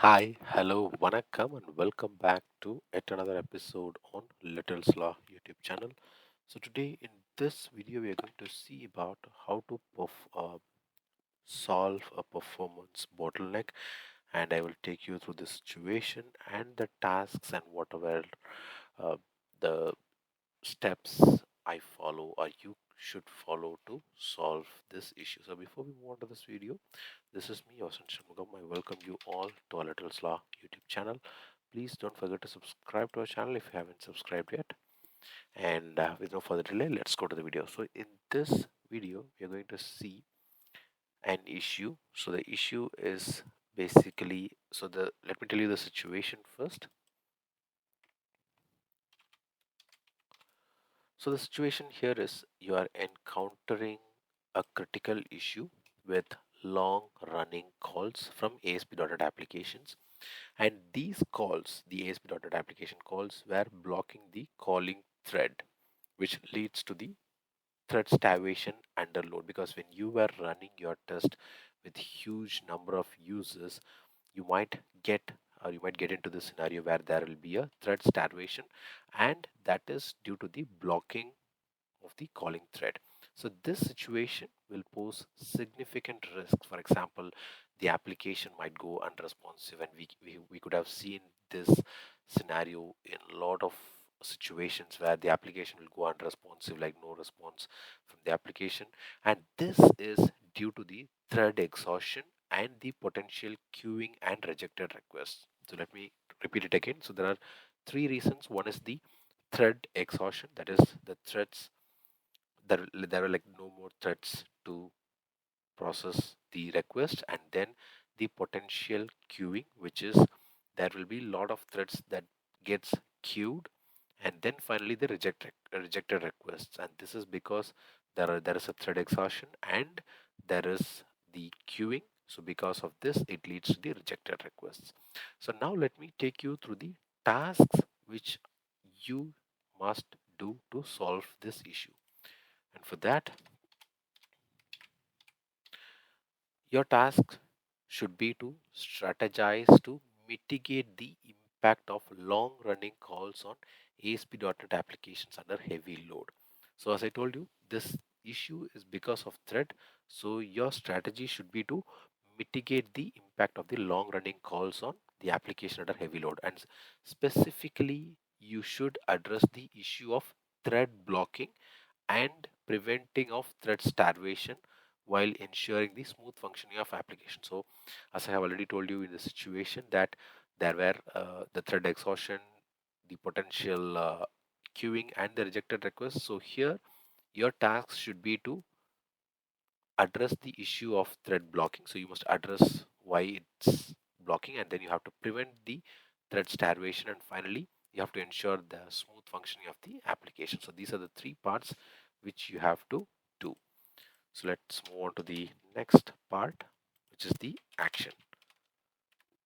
Hi, hello, vanakkam, and welcome back to yet another episode on Little's Law YouTube channel. So today in this video, we are going to see about how to solve a performance bottleneck, and I will take you through the situation and the tasks and whatever uh, the steps I follow or you should follow to solve this issue. So before we move on to this video, this is me, Osan Shanmugam. I welcome you all to our Little Law YouTube channel. Please don't forget to subscribe to our channel if you haven't subscribed yet. And with no further delay, let's go to the video. So in this video, we are going to see an issue. So the issue is basically, let me tell you the situation first. So the situation here is you are encountering a critical issue with long running calls from ASP.NET applications, and these calls, the ASP.NET application calls, were blocking the calling thread, which leads to the thread starvation under load. Because when you were running your test with huge number of users, you might get you might get into the scenario where there will be a thread starvation, and that is due to the blocking of the calling thread. So this situation will pose significant risks. For example, the application might go unresponsive, and we could have seen this scenario in a lot of situations where the application will go unresponsive, like no response from the application. And this is due to the thread exhaustion and the potential queuing and rejected requests. So let me repeat it again. So there are three reasons. One is the thread exhaustion, that is the threads there are like no more threads to process the request, and then the potential queuing, which is there will be a lot of threads that gets queued, and then finally the rejected requests. And this is because there is a thread exhaustion and there is the queuing. So because of this, it leads to the rejected requests. So now let me take you through the tasks which you must do to solve this issue. And for that, your task should be to strategize to mitigate the impact of long running calls on ASP.NET applications under heavy load. So, as I told you, this issue is because of thread. So, your strategy should be to mitigate the impact of the long running calls on the application under heavy load. And specifically, you should address the issue of thread blocking and preventing of thread starvation while ensuring the smooth functioning of application. So as I have already told you in the situation that there were the thread exhaustion, the potential queuing and the rejected requests. So here your task should be to address the issue of thread blocking. So you must address why it's blocking, and then you have to prevent the thread starvation, and finally you have to ensure the smooth functioning of the application. So these are the three parts which you have to do. So let's move on to the next part, which is the action.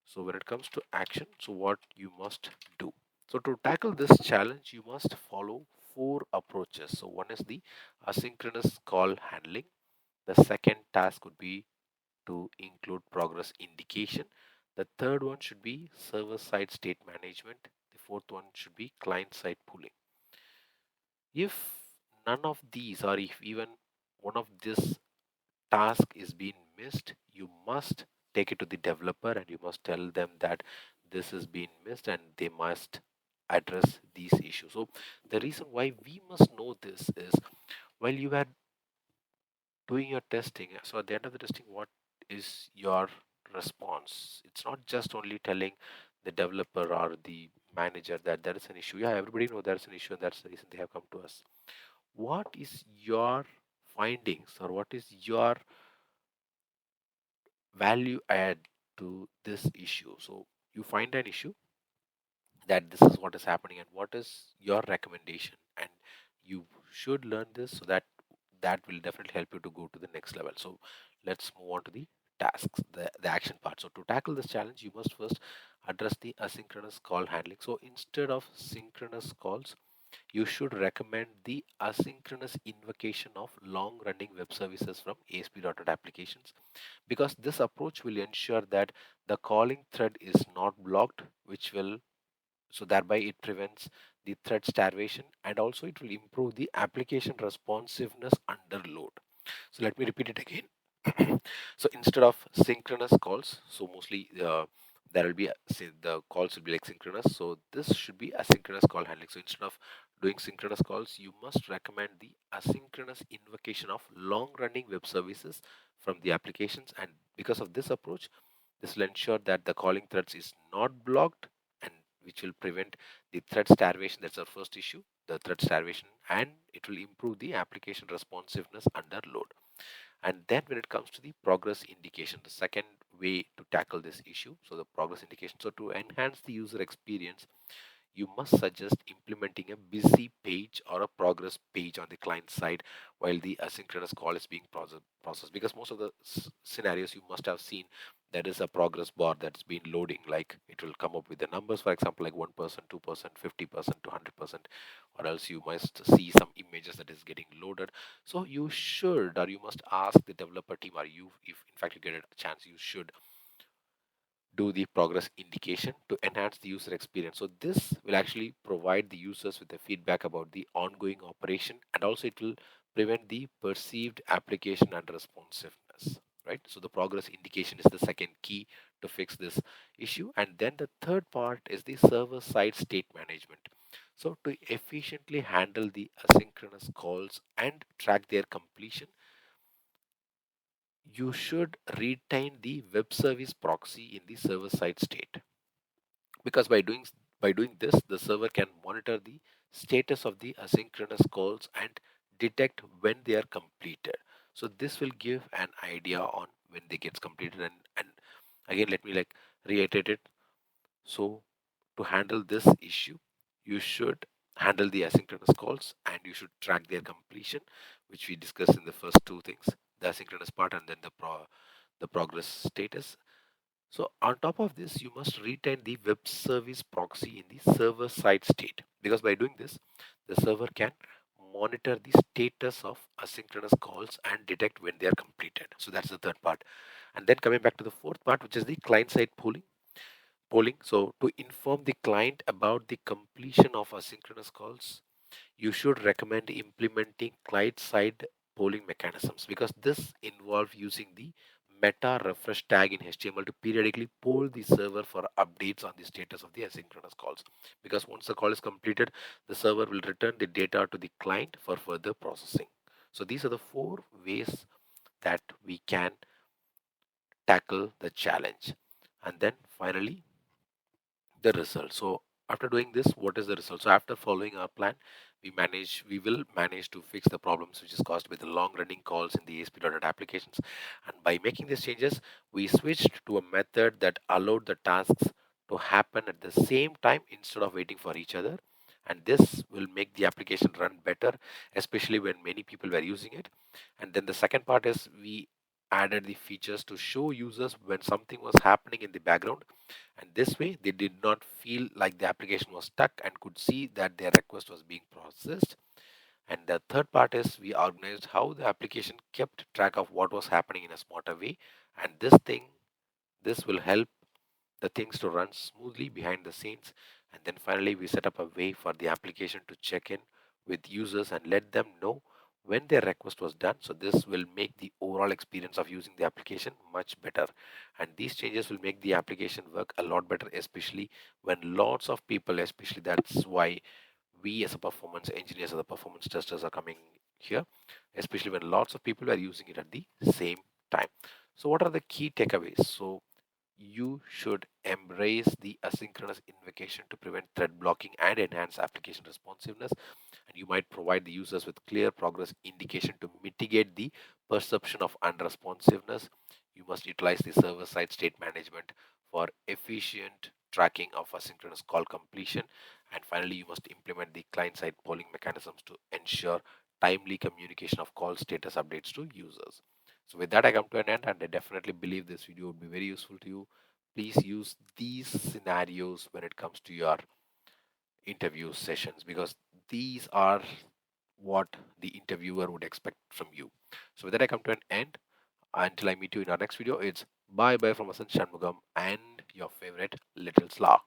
So when it comes to action, so what you must do. So to tackle this challenge, you must follow four approaches. So one is the asynchronous call handling. The second task would be to include progress indication. The third one should be server side state management. The fourth one should be client side pooling. If none of these, or if even one of this task is being missed, you must take it to the developer and you must tell them that this is being missed and they must address these issues. So the reason why we must know this is while you are doing your testing, so at the end of the testing, what is your response? It's not just only telling the developer or the manager that there is an issue. Yeah, everybody knows there's an issue and that's the reason they have come to us. What is your findings, or what is your value add to this issue? So you find an issue that this is what is happening, and what is your recommendation, and you should learn this so that that will definitely help you to go to the next level. So let's move on to the tasks, the action part. So to tackle this challenge, you must first address the asynchronous call handling. So instead of synchronous calls, you should recommend the asynchronous invocation of long running web services from ASP.NET applications, because this approach will ensure that the calling thread is not blocked, which will, so thereby it prevents the thread starvation, and also it will improve the application responsiveness under load. So let me repeat it again. So instead of synchronous calls, so mostly there will be say the calls will be like synchronous. So this should be asynchronous call handling. So instead of doing synchronous calls, you must recommend the asynchronous invocation of long-running web services from the applications. And because of this approach, this will ensure that the calling threads is not blocked, and which will prevent the thread starvation. That's our first issue, the thread starvation, and it will improve the application responsiveness under load. And then when it comes to the progress indication, the second way to tackle this issue, so the progress indication, so to enhance the user experience, you must suggest implementing a busy page or a progress page on the client side while the asynchronous call is being processed. Because most of the scenarios you must have seen, there is a progress bar that's been loading, like it will come up with the numbers, for example, like 1%, 2%, 50% to 100%, or else you must see some images that is getting loaded. So you should, or you must ask the developer team, or you, if in fact you get a chance, you should do the progress indication to enhance the user experience. So this will actually provide the users with the feedback about the ongoing operation, and also it will prevent the perceived application unresponsiveness. Right. So the progress indication is the second key to fix this issue. And then the third part is the server side state management. So to efficiently handle the asynchronous calls and track their completion, you should retain the web service proxy in the server side state, because by doing this, the server can monitor the status of the asynchronous calls and detect when they are completed. So this will give an idea on when they gets completed. And again, let me like reiterate it. So to handle this issue, you should handle the asynchronous calls and you should track their completion, which we discussed in the first two things, the asynchronous part and then the progress status. So on top of this, you must retain the web service proxy in the server side state, because by doing this, the server can monitor the status of asynchronous calls and detect when they are completed. So that's the third part. And then coming back to the fourth part, which is the client side polling. So to inform the client about the completion of asynchronous calls, you should recommend implementing client-side polling mechanisms, because this involves using the meta refresh tag in HTML to periodically poll the server for updates on the status of the asynchronous calls. Because once the call is completed, the server will return the data to the client for further processing. So these are the four ways that we can tackle the challenge. And then finally, the result. So after doing this, what is the result? So after following our plan, we will manage to fix the problems which is caused by the long running calls in the ASP.NET applications. And by making these changes, we switched to a method that allowed the tasks to happen at the same time instead of waiting for each other. And this will make the application run better, especially when many people were using it. And then the second part is we added the features to show users when something was happening in the background, and this way they did not feel like the application was stuck and could see that their request was being processed. And the third part is we organized how the application kept track of what was happening in a smarter way, and this will help the things to run smoothly behind the scenes. And then finally, we set up a way for the application to check in with users and let them know when their request was done. So this will make the overall experience of using the application much better. And these changes will make the application work a lot better, especially when lots of people, especially that's why we as a performance engineers or the performance testers are coming here, especially when lots of people are using it at the same time. So what are the key takeaways? So you should embrace the asynchronous invocation to prevent thread blocking and enhance application responsiveness. And you might provide the users with clear progress indication to mitigate the perception of unresponsiveness. You must utilize the server side state management for efficient tracking of asynchronous call completion. And finally, you must implement the client side polling mechanisms to ensure timely communication of call status updates to users. So with that, I come to an end, and I definitely believe this video would be very useful to you. Please use these scenarios when it comes to your interview sessions, because these are what the interviewer would expect from you. So with that, I come to an end. Until I meet you in our next video, it's bye bye from Asan Shanmugam and your favorite Little Slaw.